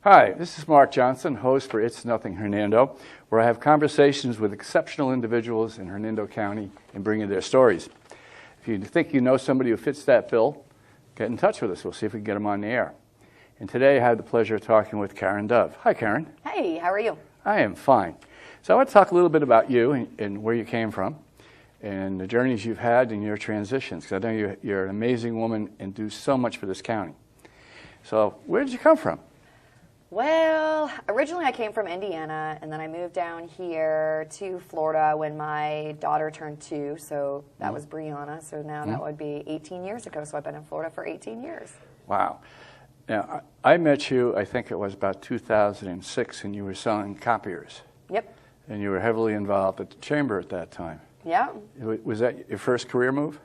Hi, this is Mark Johnson, host for It's Nothin Hernando, where I have conversations with exceptional individuals in Hernando County and bring you their stories. If you think you know somebody who fits that bill, get in touch with us. We'll see if we can get them on the air. And today I have the pleasure of talking with Karen Dove. Hi, Karen. Hey, how are you? I am fine. So I want to talk a little bit about you and where you came from and the journeys you've had and your transitions, because I know you're an amazing woman and do so much for this county. So where did you come from? Well, originally I came from Indiana, and then I moved down here to Florida when my daughter turned 2, so that was Brianna, so now that would be 18 years ago, so I've been in Florida for 18 years. Wow. Now, I met you, I think it was about 2006, and you were selling copiers. Yep. And you were heavily involved at the chamber at that time. Yeah. Was that your first career move?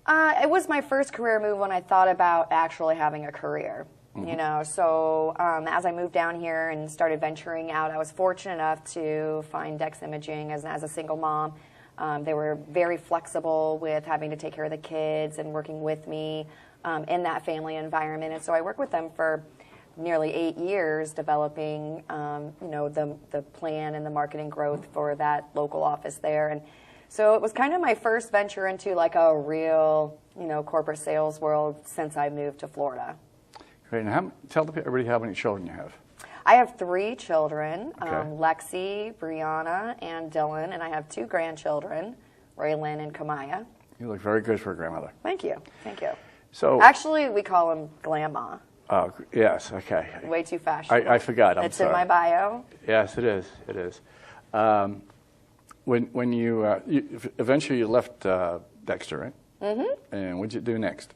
It was my first career move when I thought about actually having a career. You know, so as I moved down here and started venturing out, I was fortunate enough to find Dex Imaging as a single mom. They were very flexible with having to take care of the kids and working with me in that family environment. And so I worked with them for nearly 8 years developing, you know, the plan and the marketing growth for that local office there. And so it was kind of my first venture into like a real, you know, corporate sales world since I moved to Florida. Great. Now, tell everybody how many children you have. I have 3 children, Okay. Lexi, Brianna, and Dylan, and I have 2 grandchildren, Raylan and Kamaya. You look very good for a grandmother. Thank you. Thank you. So, Actually, we call them Grandma. oh, yes, okay. Way too fashionable. I forgot, I'm it's sorry. in my bio. Yes, it is. It is. When you eventually you left Dexter, right? Mm-hmm. And what did you do next?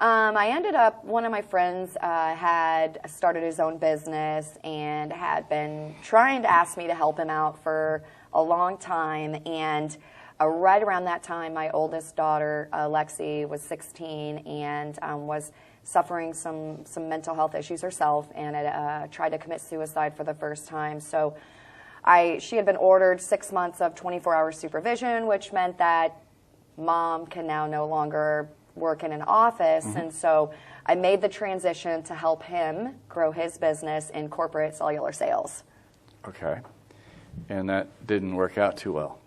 I ended up, one of my friends had started his own business and had been trying to ask me to help him out for a long time. And right around that time, my oldest daughter, Lexi, was 16 and was suffering some mental health issues herself and had tried to commit suicide for the first time. So she had been ordered 6 months of 24-hour supervision, which meant that Mom can now no longer work in an office, and so I made the transition to help him grow his business in corporate cellular sales. Okay. And that didn't work out too well.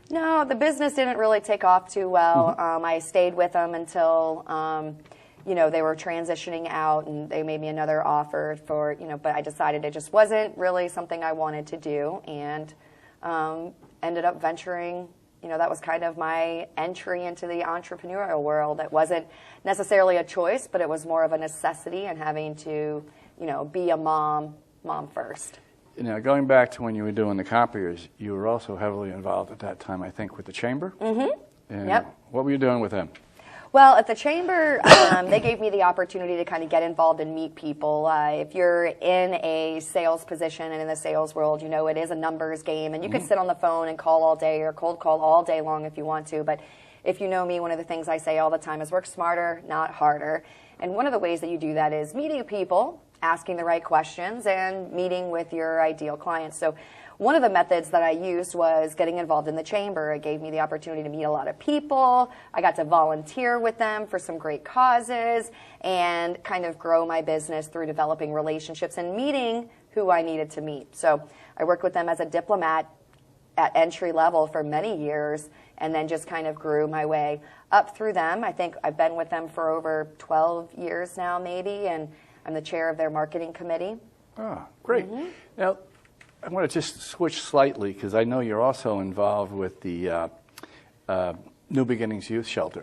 No, the business didn't really take off too well. I stayed with them until, you know, they were transitioning out, and they made me another offer for, you know, but I decided it just wasn't really something I wanted to do, and ended up venturing. You know, that was kind of my entry into the entrepreneurial world. It wasn't necessarily a choice, but it was more of a necessity and having to, you know, be a mom first. You know, going back to when you were doing the copiers, you were also heavily involved at that time, I think, with the chamber. Mm-hmm. And Yep. what were you doing with them? Well, at the chamber, they gave me the opportunity to kind of get involved and meet people. If you're in a sales position and in the sales world, you know it is a numbers game, and you can sit on the phone and call all day or cold call all day long if you want to. But if you know me, one of the things I say all the time is work smarter, not harder. And one of the ways that you do that is meeting people, asking the right questions, and meeting with your ideal clients. So one of the methods that I used was getting involved in the chamber. It gave me the opportunity to meet a lot of people. I got to volunteer with them for some great causes and kind of grow my business through developing relationships and meeting who I needed to meet. So I worked with them as a diplomat at entry level for many years and then just kind of grew my way up through them. I think I've been with them for over 12 years now maybe, and I'm the chair of their marketing committee. Oh, great. Now, I want to just switch slightly because I know you're also involved with the New Beginnings Youth Shelter.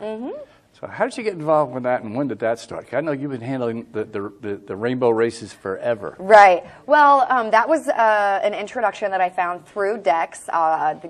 So how did you get involved with that, and when did that start? I know you've been handling the rainbow races forever. Right. Well, that was an introduction that I found through Dex.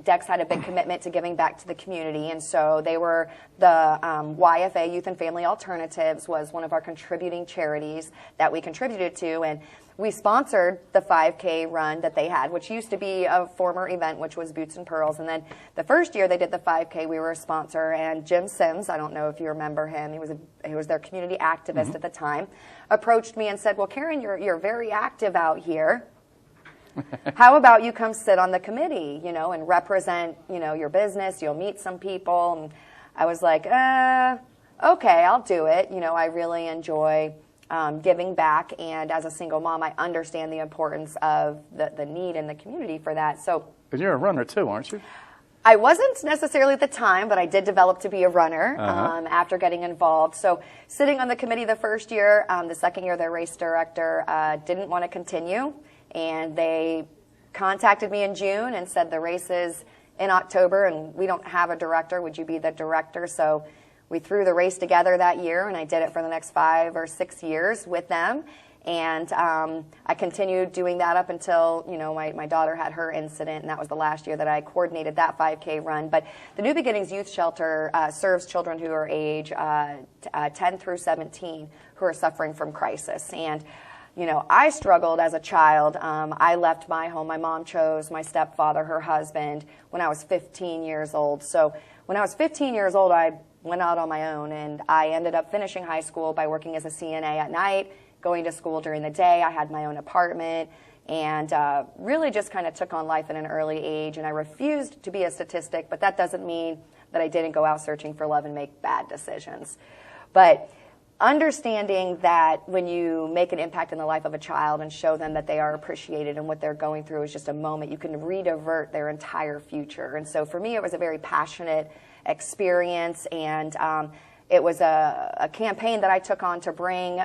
Dex had a big commitment to giving back to the community, and so they were the YFA, Youth and Family Alternatives, was one of our contributing charities that we contributed to, and we sponsored the 5K run that they had, which used to be a former event, which was Boots and Pearls. And then the first year they did the 5K, we were a sponsor. And Jim Sims, I don't know if you remember him, he was their community activist at the time, approached me and said, well, Karen, you're very active out here. How about you come sit on the committee, you know, and represent, you know, your business. You'll meet some people. And I was like, okay, I'll do it. You know, I really enjoy giving back. And as a single mom, I understand the importance of the need in the community for that. So, and you're a runner too, aren't you? I wasn't necessarily at the time, but I did develop to be a runner after getting involved. So sitting on the committee the first year, the second year, their race director didn't want to continue, and they contacted me in June and said the race is in October and we don't have a director. Would you be the director? So we threw the race together that year, and I did it for the next 5 or 6 years with them. And I continued doing that up until, my daughter had her incident, and that was the last year that I coordinated that 5K run. But the New Beginnings Youth Shelter serves children who are age 10 through 17 who are suffering from crisis. And, I struggled as a child. I left my home. My mom chose my stepfather, her husband, when I was 15 years old. So when I was 15 years old, I went out on my own, and I ended up finishing high school by working as a CNA at night, going to school during the day. I had my own apartment, and really just kind of took on life at an early age. And I refused to be a statistic, but that doesn't mean that I didn't go out searching for love and make bad decisions. But understanding that when you make an impact in the life of a child and show them that they are appreciated and what they're going through is just a moment, you can redivert their entire future. And so for me, it was a very passionate experience, and it was a campaign that I took on to bring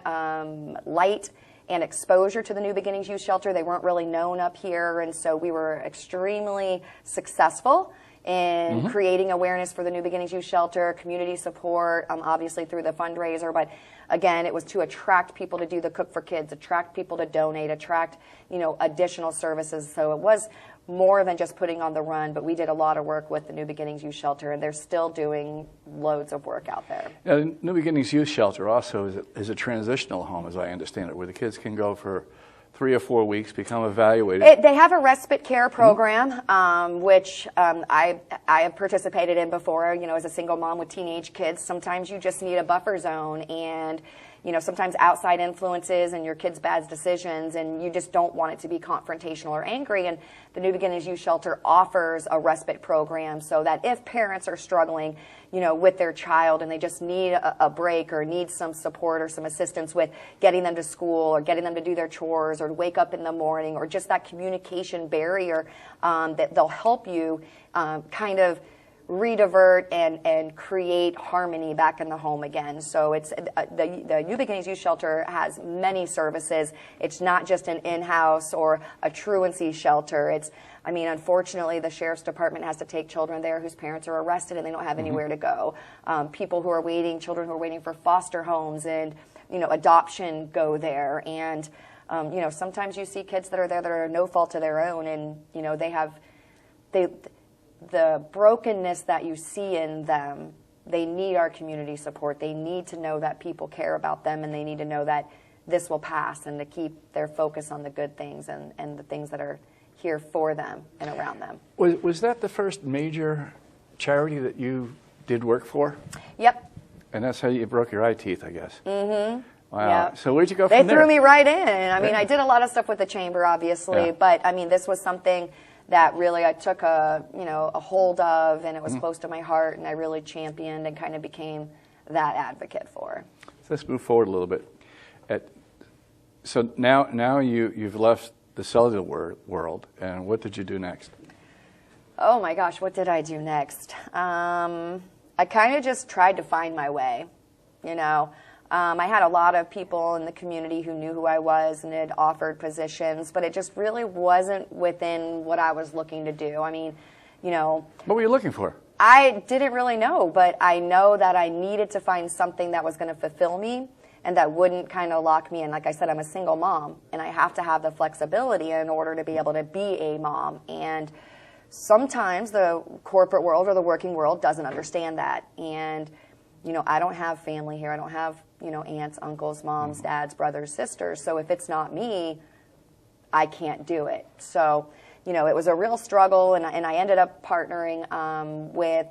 light and exposure to the New Beginnings Youth Shelter. They weren't really known up here, and so we were extremely successful in creating awareness for the New Beginnings Youth Shelter, community support, obviously through the fundraiser. But again, it was to attract people to do the Cook for Kids, attract people to donate, attract additional services. So it was more than just putting on the run, but we did a lot of work with the New Beginnings Youth Shelter, and they're still doing loads of work out there. Now, the New Beginnings Youth Shelter also is a transitional home, as I understand it, where the kids can go for 3 or 4 weeks, become evaluated. They have a respite care program, which I have participated in before. As a single mom with teenage kids, sometimes you just need a buffer zone, and sometimes outside influences and your kids' bad decisions, and you just don't want it to be confrontational or angry. And the New Beginnings Youth Shelter offers a respite program so that if parents are struggling, with their child and they just need a break or need some support or some assistance with getting them to school or getting them to do their chores or to wake up in the morning, or just that communication barrier, that they'll help you kind of redivert and create harmony back in the home again. So it's the New Beginnings Youth Shelter has many services. It's not just an in-house or a truancy shelter. Unfortunately, the Sheriff's Department has to take children there whose parents are arrested and they don't have anywhere to go. Children who are waiting for foster homes and adoption go there. And sometimes you see kids that are there that are no fault of their own, and the brokenness that you see in them, they need our community support. They need to know that people care about them, and they need to know that this will pass, and to keep their focus on the good things and the things that are here for them and around them. Was that the first major charity that you did work for? Yep. And that's how you broke your eye teeth, I guess. Mm-hmm. Wow. Yep. So where'd you go from there? They threw me right in. I did a lot of stuff with the chamber, obviously, but this was something that really I took a hold of, and it was close to my heart, and I really championed and kind of became that advocate for. So let's move forward a little bit. So now you've left the cellular world, and what did you do next? Oh my gosh, what did I do next? I kind of just tried to find my way, I had a lot of people in the community who knew who I was and had offered positions, but it just really wasn't within what I was looking to do. What were you looking for? I didn't really know, but I know that I needed to find something that was going to fulfill me and that wouldn't kind of lock me in. Like I said, I'm a single mom, and I have to have the flexibility in order to be able to be a mom. And sometimes the corporate world or the working world doesn't understand that. And I don't have family here. I don't have, aunts, uncles, moms, dads, brothers, sisters. So if it's not me, I can't do it. So, it was a real struggle, and I ended up partnering with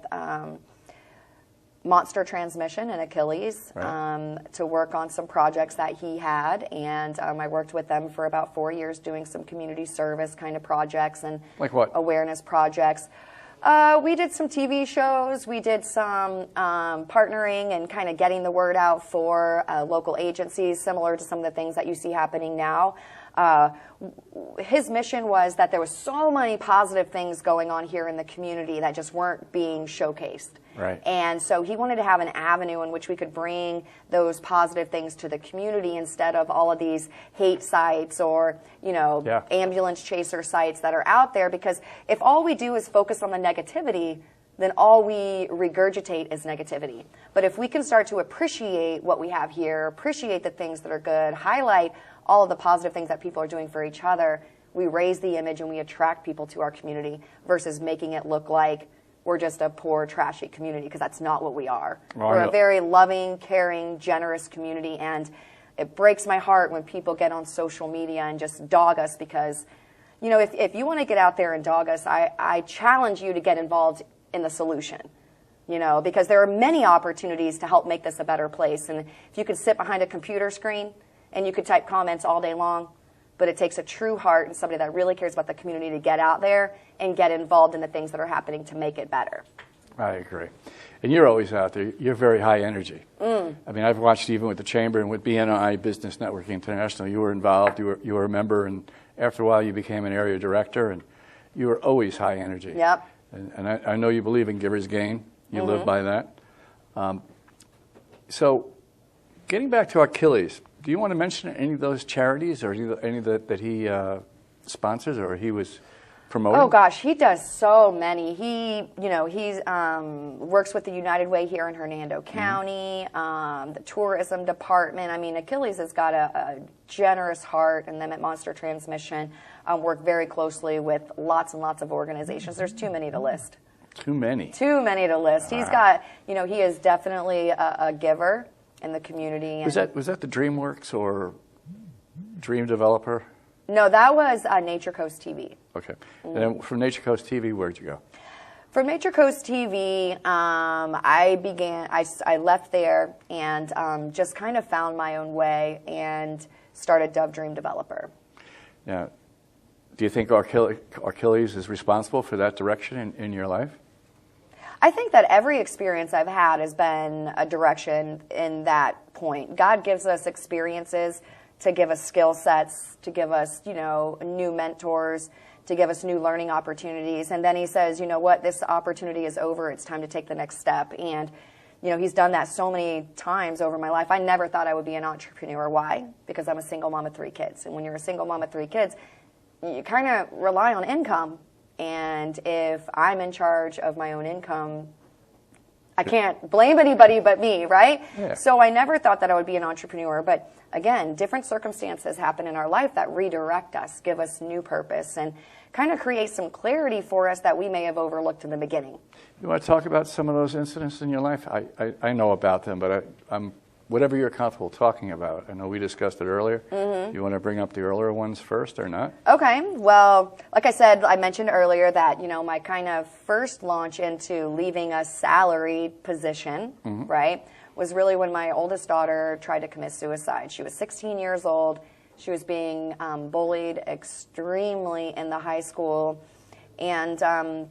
Monster Transmission and Achilles to work on some projects that he had. And I worked with them for about 4 years doing some community service kind of projects and like what? Awareness projects. We did some TV shows. We did some partnering and kind of getting the word out for local agencies, similar to some of the things that you see happening now. His mission was that there was so many positive things going on here in the community that just weren't being showcased. Right. And so he wanted to have an avenue in which we could bring those positive things to the community instead of all of these hate sites or, ambulance chaser sites that are out there. Because if all we do is focus on the negativity, then all we regurgitate is negativity. But if we can start to appreciate what we have here, appreciate the things that are good, highlight all of the positive things that people are doing for each other, we raise the image and we attract people to our community versus making it look like we're just a poor, trashy community, because that's not what we are. Well, we're a very loving, caring, generous community, and it breaks my heart when people get on social media and just dog us because, if you want to get out there and dog us, I challenge you to get involved in the solution, because there are many opportunities to help make this a better place. And if you could sit behind a computer screen and you could type comments all day long, but it takes a true heart and somebody that really cares about the community to get out there and get involved in the things that are happening to make it better. I agree. And you're always out there. You're very high energy. I mean, I've watched even with the Chamber and with BNI, Business Network International, you were involved, you were a member, and after a while you became an area director, and you were always high energy. Yep. And I know you believe in giver's gain. You live by that. So getting back to Achilles, do you want to mention any of those charities or any that he sponsors or he was promoting? Oh gosh, he does so many. He's works with the United Way here in Hernando County, the tourism department. I mean, Achilles has got a generous heart, and them at Monster Transmission work very closely with lots and lots of organizations. There's too many to list. Too many. Too many to list. He's got, he is definitely a giver in the community. And was that the DreamWorks or Dream Developer? No, that was Nature Coast TV. Okay. And then from Nature Coast TV, where'd you go? From Nature Coast TV, I left there and just kind of found my own way and started Dove Dream Developer. Now, do you think Achilles is responsible for that direction in your life? I think that every experience I've had has been a direction in that point. God gives us experiences to give us skill sets, to give us, new mentors, to give us new learning opportunities. And then he says, you know what, this opportunity is over. It's time to take the next step. And, he's done that so many times over my life. I never thought I would be an entrepreneur. Why? Because I'm a single mom of 3 kids. And when you're a single mom of 3 kids, you kind of rely on income. And if I'm in charge of my own income, I can't blame anybody but me, right? Yeah. So I never thought that I would be an entrepreneur. But again, different circumstances happen in our life that redirect us, give us new purpose, and kind of create some clarity for us that we may have overlooked in the beginning. You want to talk about some of those incidents in your life? I know about them, but I'm whatever you're comfortable talking about. I know we discussed it earlier. You want to bring up the earlier ones first or not? Okay. Well, like I said, I mentioned earlier that, my kind of first launch into leaving a salaried position, right, was really when my oldest daughter tried to commit suicide. She was 16 years old. She was being bullied extremely in the high school, and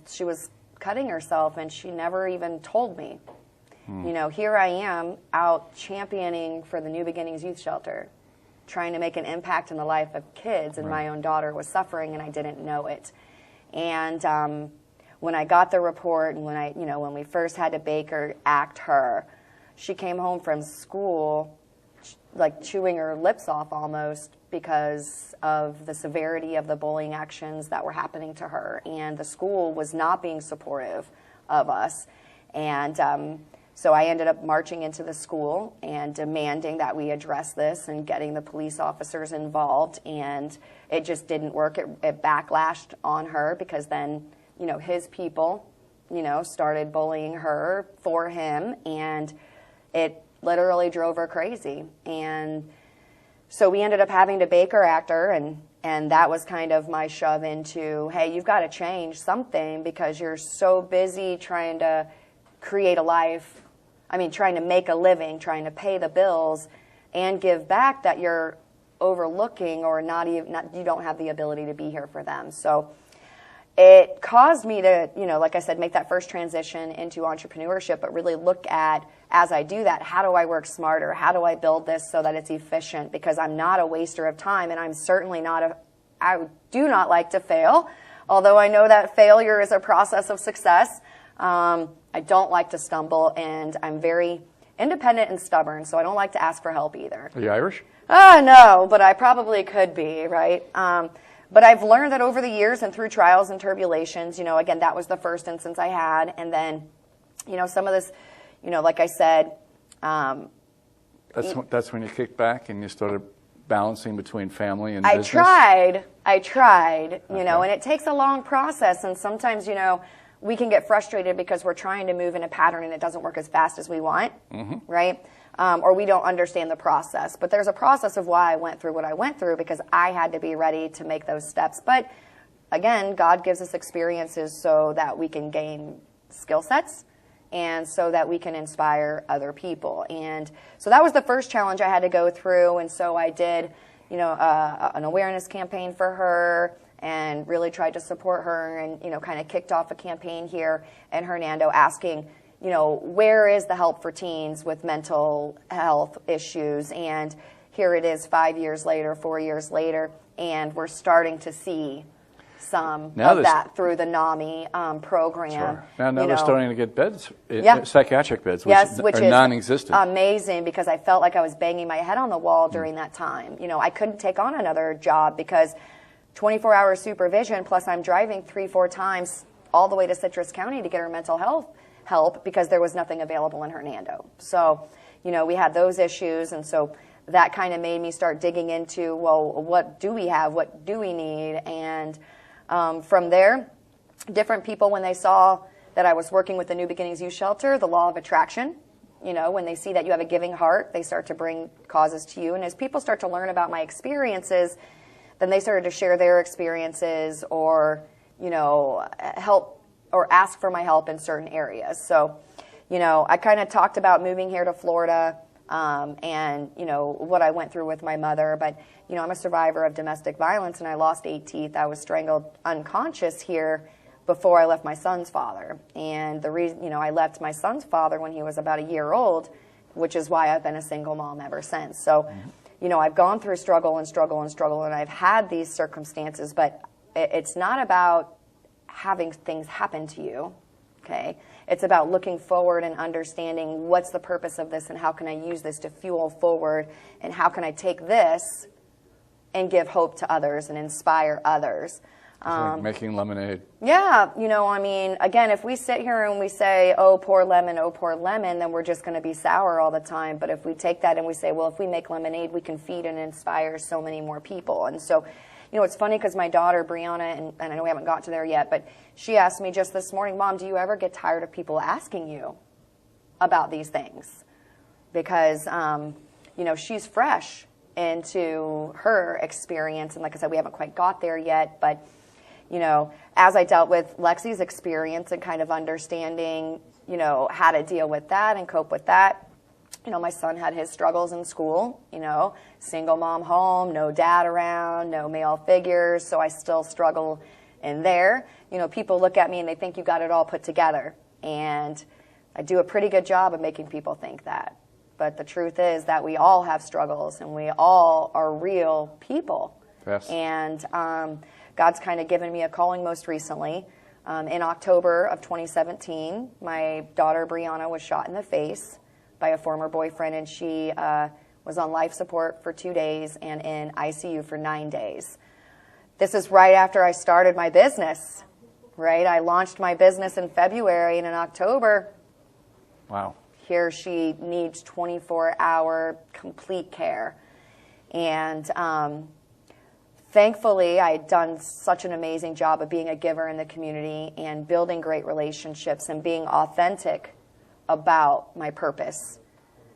she was cutting herself, and she never even told me. Here I am out championing for the New Beginnings Youth Shelter, trying to make an impact in the life of kids, and my own daughter was suffering, and I didn't know it. And when I got the report, and when we first had to Baker Act her, she came home from school like chewing her lips off almost because of the severity of the bullying actions that were happening to her, and the school was not being supportive of us. And so I ended up marching into the school and demanding that we address this and getting the police officers involved, and it just didn't work. It backlashed on her because then, his people, started bullying her for him, and it literally drove her crazy. And so we ended up having to Baker Act her, and that was kind of my shove into, hey, you've got to change something because you're so busy trying to create a life, trying to make a living, trying to pay the bills and give back, that you're overlooking or you don't have the ability to be here for them. So it caused me to, like I said, make that first transition into entrepreneurship, but really look at, as I do that, how do I work smarter? How do I build this so that it's efficient? Because I'm not a waster of time, and I'm certainly not I do not like to fail, although I know that failure is a process of success. I don't like to stumble, and I'm very independent and stubborn, so I don't like to ask for help either. Are you Irish? No, but I probably could be, right? But I've learned that over the years and through trials and tribulations, again, that was the first instance I had. And then, some of this, like I said. That's when you kicked back and you started balancing between family and business? I tried, and it takes a long process. And sometimes, we can get frustrated because we're trying to move in a pattern and it doesn't work as fast as we want, right? Or we don't understand the process. But there's a process of why I went through what I went through, because I had to be ready to make those steps. But again, God gives us experiences so that we can gain skill sets and so that we can inspire other people. And so that was the first challenge I had to go through. And so I did, an awareness campaign for her and really tried to support her, and, kind of kicked off a campaign here in Hernando asking, where is the help for teens with mental health issues? And here it is 5 years later, 4 years later, and we're starting to see some of that through the NAMI program. Sure. Now they're starting to get beds, psychiatric beds, which is non-existent. Amazing, because I felt like I was banging my head on the wall during that time. I couldn't take on another job because 24-hour supervision, plus I'm driving 3-4 times all the way to Citrus County to get her mental health help because there was nothing available in Hernando. So, we had those issues, and so that kind of made me start digging into, well, what do we have? What do we need? And from there, different people, when they saw that I was working with the New Beginnings Youth Shelter, the law of attraction, when they see that you have a giving heart, they start to bring causes to you. And as people start to learn about my experiences, then they started to share their experiences or, help or ask for my help in certain areas. So, I kind of talked about moving here to Florida and, what I went through with my mother. But, I'm a survivor of domestic violence, and I lost 8 teeth. I was strangled unconscious here before I left my son's father. And the reason, I left my son's father when he was about a year old, which is why I've been a single mom ever since. So, I've gone through struggle and struggle and struggle, and I've had these circumstances, but it's not about having things happen to you, okay? It's about looking forward and understanding what's the purpose of this and how can I use this to fuel forward, and how can I take this and give hope to others and inspire others. Like making lemonade. Yeah, again, if we sit here and we say, oh, poor lemon, then we're just going to be sour all the time. But if we take that and we say, well, if we make lemonade, we can feed and inspire so many more people. And so, it's funny because my daughter, Brianna, and I know we haven't got to there yet, but she asked me just this morning, Mom, do you ever get tired of people asking you about these things? Because, she's fresh into her experience. And like I said, we haven't quite got there yet, but as I dealt with Lexi's experience and kind of understanding, how to deal with that and cope with that, my son had his struggles in school, single mom home, no dad around, no male figures, so I still struggle in there. People look at me and they think you got it all put together, and I do a pretty good job of making people think that. But the truth is that we all have struggles, and we all are real people. Yes. And God's kind of given me a calling most recently. In October of 2017, my daughter Brianna was shot in the face by a former boyfriend, and she was on life support for 2 days and in ICU for 9 days. This is right after I started my business, right? I launched my business in February, and in October, wow, here she needs 24-hour complete care. And thankfully, I had done such an amazing job of being a giver in the community and building great relationships and being authentic about my purpose,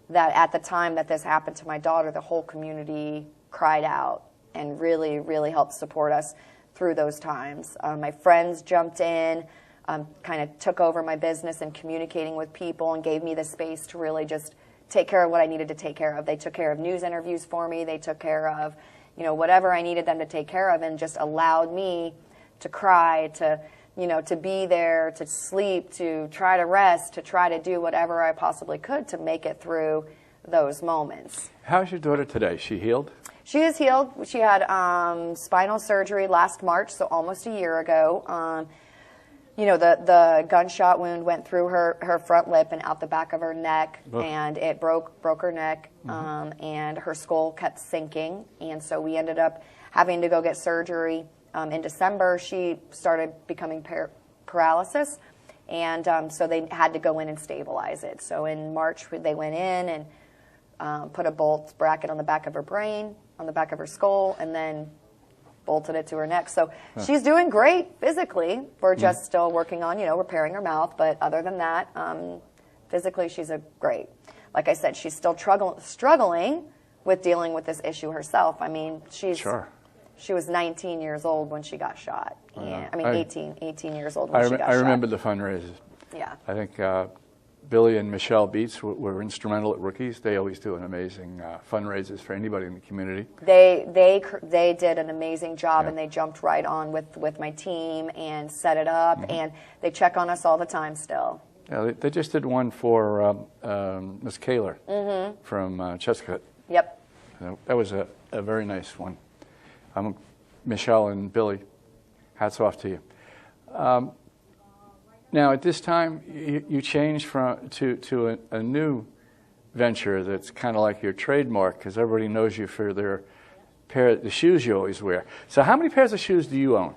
that at the time that this happened to my daughter, the whole community cried out and really, really helped support us through those times. My friends jumped in, kind of took over my business and communicating with people, and gave me the space to really just take care of what I needed to take care of. They took care of news interviews for me. They took care of, whatever I needed them to take care of, and just allowed me to cry, to, to be there, to sleep, to try to rest, to try to do whatever I possibly could to make it through those moments. How's your daughter today? She healed? She is healed. She had spinal surgery last March, so almost a year ago. The gunshot wound went through her front lip and out the back of her neck, and it broke her neck, and her skull kept sinking, and so we ended up having to go get surgery. In December, she started becoming paralysis, and so they had to go in and stabilize it. So in March, they went in and put a bolt bracket on the back of her brain, on the back of her skull, and then bolted it to her neck. So she's doing great physically. We're just still working on, repairing her mouth. But other than that, physically, she's great. Like I said, she's still struggling with dealing with this issue herself. I mean, she was 19 years old when she got shot. And, 18 years old when she got shot. I remember the fundraisers. Yeah. I think Billy and Michelle Beats were instrumental at Rookies. They always do an amazing fundraisers for anybody in the community. They did an amazing job, and they jumped right on with my team and set it up, and they check on us all the time still. Yeah, they just did one for Miss Kaler from Chescott. Yep. That was a very nice one. Michelle and Billy, hats off to you. Now, at this time, you changed to a new venture that's kind of like your trademark, because everybody knows you for the shoes you always wear. So how many pairs of shoes do you own?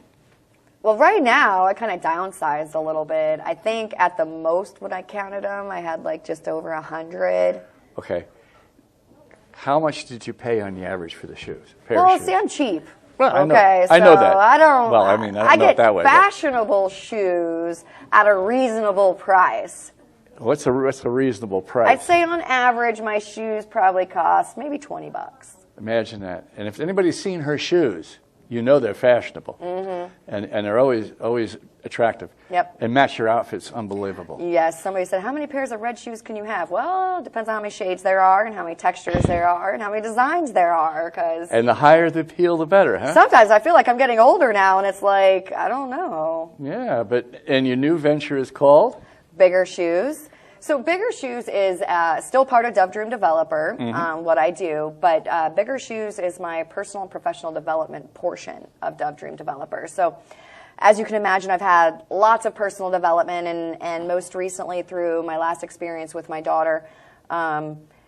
Well, right now, I kind of downsized a little bit. I think at the most, when I counted them, I had like just over 100. Okay. How much did you pay on the average for the shoes? See, I'm cheap. Well, I know that. I don't. Well, I mean, I don't know it that way. I get fashionable shoes at a reasonable price. What's a reasonable price? I'd say on average, my shoes probably cost maybe $20. Imagine that. And if anybody's seen her shoes, you know they're fashionable, and they're always attractive. Yep. And match your outfits unbelievable. Yes. Somebody said, "How many pairs of red shoes can you have?" Well, it depends on how many shades there are, and how many textures there are, and how many designs there are. And the higher the heel, the better, huh? Sometimes I feel like I'm getting older now, and it's like, I don't know. Yeah, and your new venture is called? Bigger Shoes. So Bigger Shoes is still part of Dove Dream Developer, what I do, but Bigger Shoes is my personal and professional development portion of Dove Dream Developer. So as you can imagine, I've had lots of personal development, and most recently through my last experience with my daughter,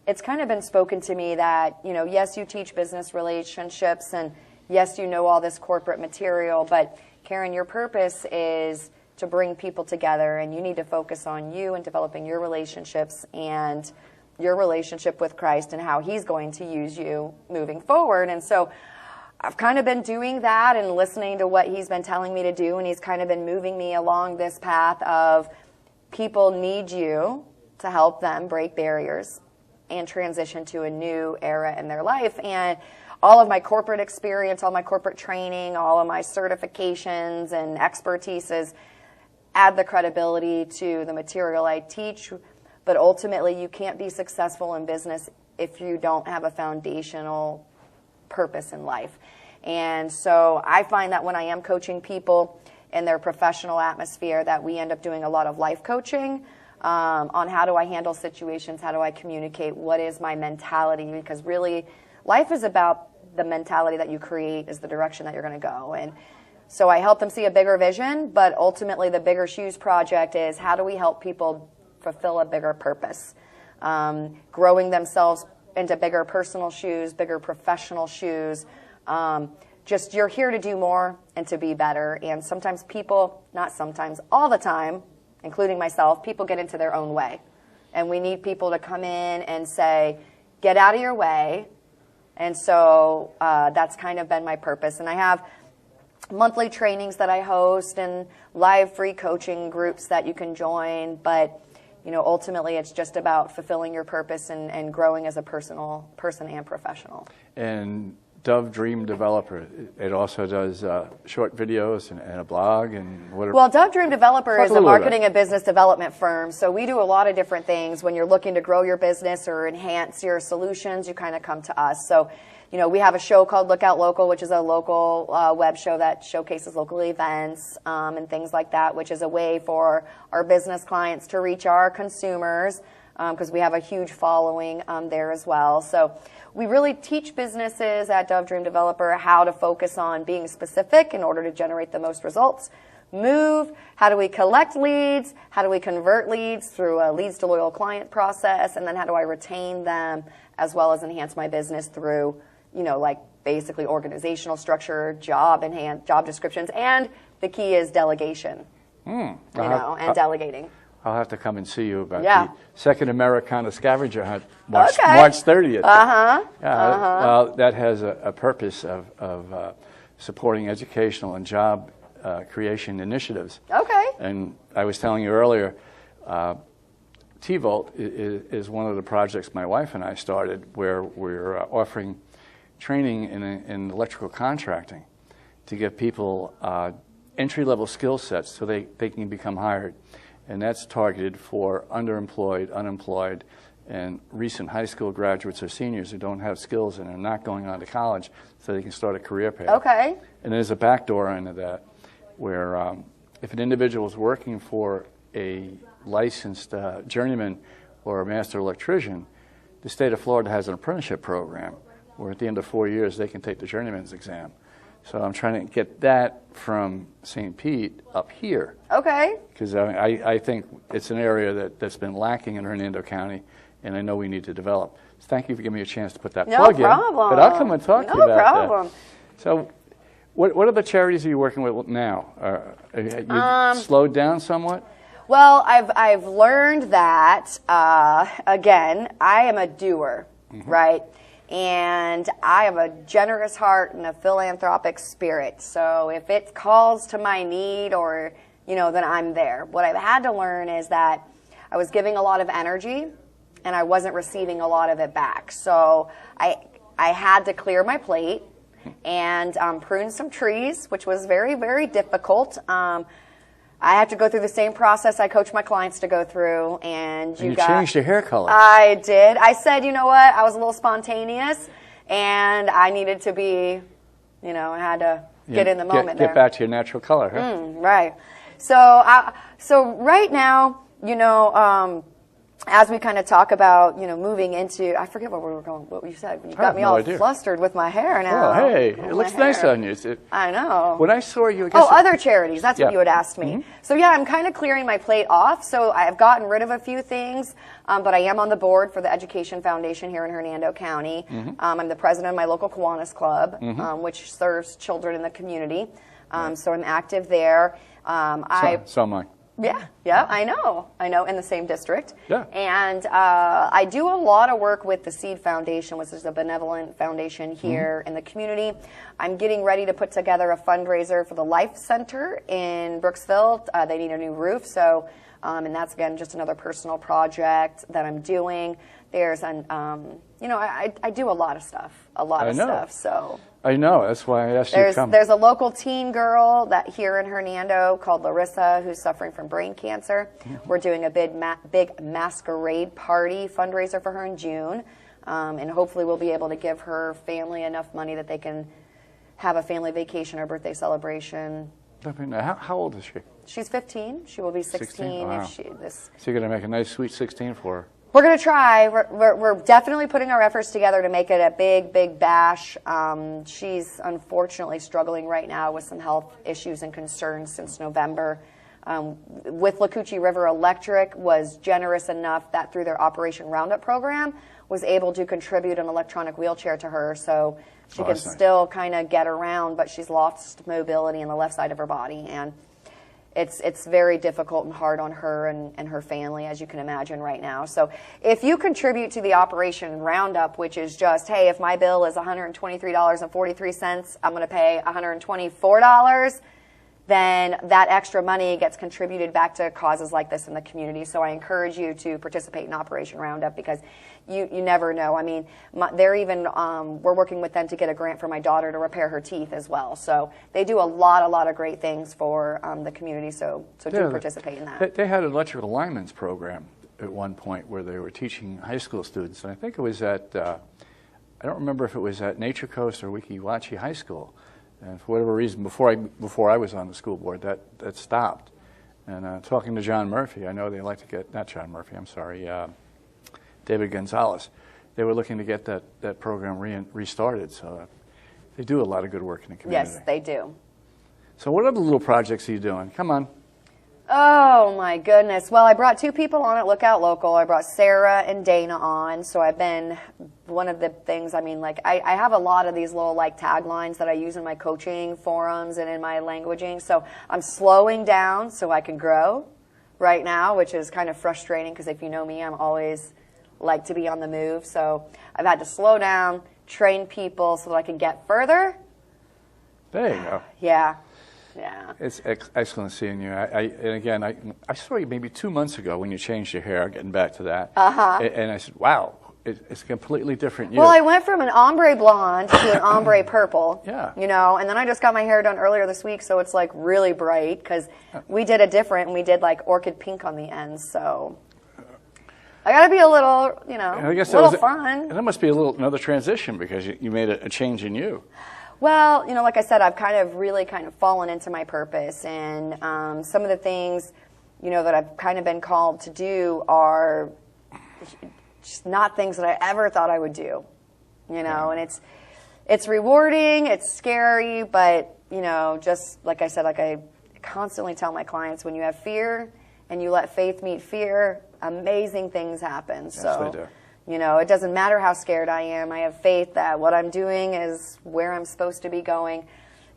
it's kind of been spoken to me that, yes, you teach business relationships, and yes, you know all this corporate material, but Karen, your purpose is to bring people together, and you need to focus on you and developing your relationships and your relationship with Christ and how he's going to use you moving forward. And so I've kind of been doing that and listening to what he's been telling me to do, and he's kind of been moving me along this path of people need you to help them break barriers and transition to a new era in their life. And all of my corporate experience, all my corporate training, all of my certifications and expertises add the credibility to the material I teach, but ultimately you can't be successful in business if you don't have a foundational purpose in life. And so I find that when I am coaching people in their professional atmosphere, that we end up doing a lot of life coaching on how do I handle situations, how do I communicate, what is my mentality, because really life is about the mentality that you create is the direction that you're going to go. And so I help them see a bigger vision, but ultimately the Bigger Shoes project is how do we help people fulfill a bigger purpose, growing themselves into bigger personal shoes, bigger professional shoes. Just you're here to do more and to be better. And sometimes people, not sometimes, all the time, including myself, people get into their own way. And we need people to come in and say, get out of your way. And so that's kind of been my purpose. And I have monthly trainings that I host and live free coaching groups that you can join. But, ultimately it's just about fulfilling your purpose and growing as a person and professional. And Dove Dream Developer, it also does short videos and a blog and whatever. Well, Dove Dream Developer is a marketing and business development firm, so we do a lot of different things. When you're looking to grow your business or enhance your solutions, you kind of come to us. So we have a show called Lookout Local, which is a local web show that showcases local events and things like that, which is a way for our business clients to reach our consumers because we have a huge following there as well. So we really teach businesses at Dove Dream Developer how to focus on being specific in order to generate the most results. Move, how do we collect leads, how do we convert leads through a leads to loyal client process, and then how do I retain them as well as enhance my business through, like basically organizational structure, job descriptions, and the key is delegation, and delegating. I'll have to come and see you about Yeah. the Second Americana Scavenger Hunt, March 30th. Well, that has a purpose of supporting educational and job creation initiatives. Okay. And I was telling you earlier, T-Volt is one of the projects my wife and I started where we're offering training in electrical contracting to give people entry-level skill sets so they can become hired. And that's targeted for underemployed, unemployed, and recent high school graduates or seniors who don't have skills and are not going on to college so they can start a career path. Okay. And there's a backdoor into that where if an individual is working for a licensed journeyman or a master electrician, the state of Florida has an apprenticeship program where at the end of 4 years they can take the journeyman's exam. So I'm trying to get that from St. Pete up here. Okay. Because I think it's an area that's been lacking in Hernando County, and I know we need to develop. So thank you for giving me a chance to put that plug in. No problem. But I'll come and talk to you about that. No problem. So what other charities are you working with now? You slowed down somewhat? Well, I've learned that, again, I am a doer, right? And I have a generous heart and a philanthropic spirit. So if it calls to my need or, then I'm there. What I've had to learn is that I was giving a lot of energy and I wasn't receiving a lot of it back. So I had to clear my plate and prune some trees, which was very, very difficult. I had to go through the same process I coach my clients to go through, and you changed your hair color. I did. I said, you know what? I was a little spontaneous, and I needed to be, I had to get in the moment. Get back to your natural color, huh? Right. So right now, as we kind of talk about, moving into, I forget what we were going, what you said. You got me all flustered with my hair now. Oh, hey, it looks nice on you. I know. When I saw you, I guess other charities. That's what you had asked me. So yeah, I'm kind of clearing my plate off. So I've gotten rid of a few things, but I am on the board for the Education Foundation here in Hernando County. I'm the president of my local Kiwanis Club, which serves children in the community. So I'm active there. So am I. Yeah, I know, in the same district. Yeah. And I do a lot of work with the Seed Foundation, which is a benevolent foundation here in the community. I'm getting ready to put together a fundraiser for the Life Center in Brooksville. They need a new roof, so, and that's, again, just another personal project that I'm doing. There's an, I do a lot of stuff, so. I know, that's why I asked you to come. There's a local teen girl here in Hernando called Larissa who's suffering from brain cancer. We're doing a big masquerade party fundraiser for her in June, and hopefully we'll be able to give her family enough money that they can have a family vacation or birthday celebration. How old is she? She's 15. She will be 16 Wow. if So you're going to make a nice sweet 16 for her. We're going to try. We're definitely putting our efforts together to make it a big bash. She's unfortunately struggling right now with some health issues and concerns since November. With Lacucci River Electric was generous enough that through their Operation Roundup program was able to contribute an electronic wheelchair to her so she can still kind of get around, but she's lost mobility in the left side of her body. And it's very difficult and hard on her and her family, as you can imagine right now. So if you contribute to the Operation Roundup, which is just, hey, if my bill is $123.43, I'm going to pay $124, then that extra money gets contributed back to causes like this in the community. So I encourage you to participate in Operation Roundup because you never know. I mean, we're working with them to get a grant for my daughter to repair her teeth as well. So they do a lot of great things for the community. So do participate in that. They had an electrical lineman's program at one point where they were teaching high school students, and I think it was at I don't remember if it was at Nature Coast or Wekiwachi High School. And for whatever reason, before I was on the school board, that stopped. And talking to John Murphy, I know they like to get, not John Murphy, I'm sorry, David Gonzalez. They were looking to get that program restarted. So they do a lot of good work in the community. Yes, they do. So what other little projects are you doing? Come on. Oh my goodness. Well, I brought 2 people on at Lookout Local. I brought Sarah and Dana on. So I've been, one of the things, I mean, like I have a lot of these little like taglines that I use in my coaching forums and in my languaging. So I'm slowing down so I can grow right now, which is kind of frustrating because if you know me, I'm always like to be on the move. So I've had to slow down, train people so that I can get further. There you go. Yeah. Yeah. It's excellent seeing you. And again, I saw you maybe 2 months ago when you changed your hair, getting back to that. And I said, wow, it's a completely different you. Well, I went from an ombre blonde to an ombre purple. Yeah. You know, and then I just got my hair done earlier this week, so it's like really bright because we did a different, and we did like orchid pink on the ends, so I got to be a little, you know, I guess a little fun. And that must be another transition because you made a change in you. Well, you know, like I said, I've really fallen into my purpose, and some of the things, you know, that I've kind of been called to do are just not things that I ever thought I would do, you know, and it's rewarding, it's scary, but, you know, just like I said, like I constantly tell my clients, when you have fear and you let faith meet fear, amazing things happen. Yes, so, they do. you know, it doesn't matter how scared I am. I have faith that what I'm doing is where I'm supposed to be going.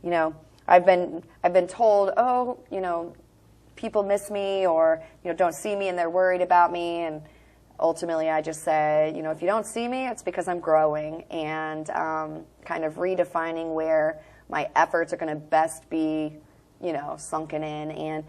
You know, I've been told, oh, you know, people miss me or, you know, don't see me and they're worried about me. And ultimately I just say, you know, if you don't see me, it's because I'm growing and kind of redefining where my efforts are going to best be, you know, sunken in. And,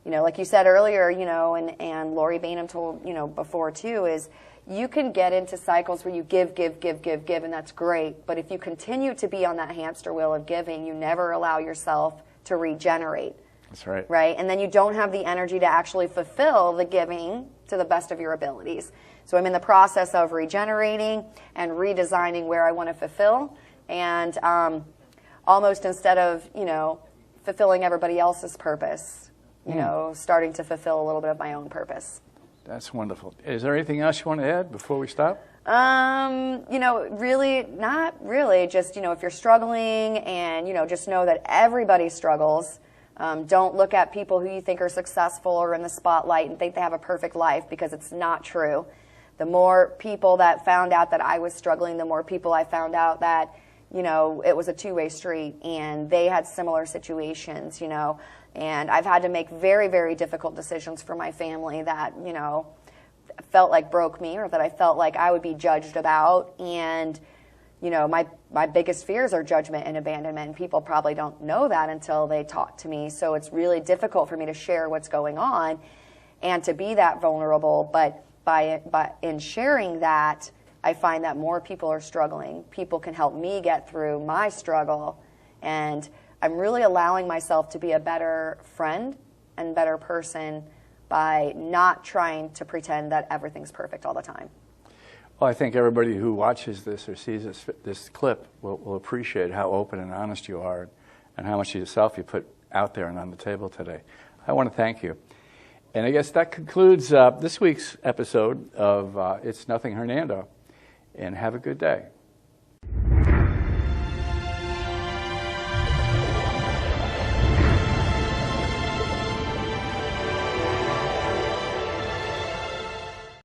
you know, like you said earlier, you know, and Lori Bainham told, you know, before too, is you can get into cycles where you give, and that's great. But if you continue to be on that hamster wheel of giving, you never allow yourself to regenerate. That's right. Right? And then you don't have the energy to actually fulfill the giving to the best of your abilities. So I'm in the process of regenerating and redesigning where I want to fulfill. And almost instead of, you know, fulfilling everybody else's purpose, you know, starting to fulfill a little bit of my own purpose. That's wonderful. Is there anything else you want to add before we stop? You know, really, not really. Just, you know, if you're struggling and, you know, just know that everybody struggles. Don't look at people who you think are successful or in the spotlight and think they have a perfect life because it's not true. The more people that found out that I was struggling, the more people I found out that, you know, it was a two-way street and they had similar situations, you know. And I've had to make very, very difficult decisions for my family that, you know, felt like broke me or that I felt like I would be judged about. And, you know, my biggest fears are judgment and abandonment. People probably don't know that until they talk to me. So it's really difficult for me to share what's going on and to be that vulnerable. But in sharing that, I find that more people are struggling. People can help me get through my struggle. And I'm really allowing myself to be a better friend and better person by not trying to pretend that everything's perfect all the time. Well, I think everybody who watches this or sees this clip will appreciate how open and honest you are and how much of yourself you put out there and on the table today. I want to thank you. And I guess that concludes this week's episode of It's Nothin Hernando. And have a good day.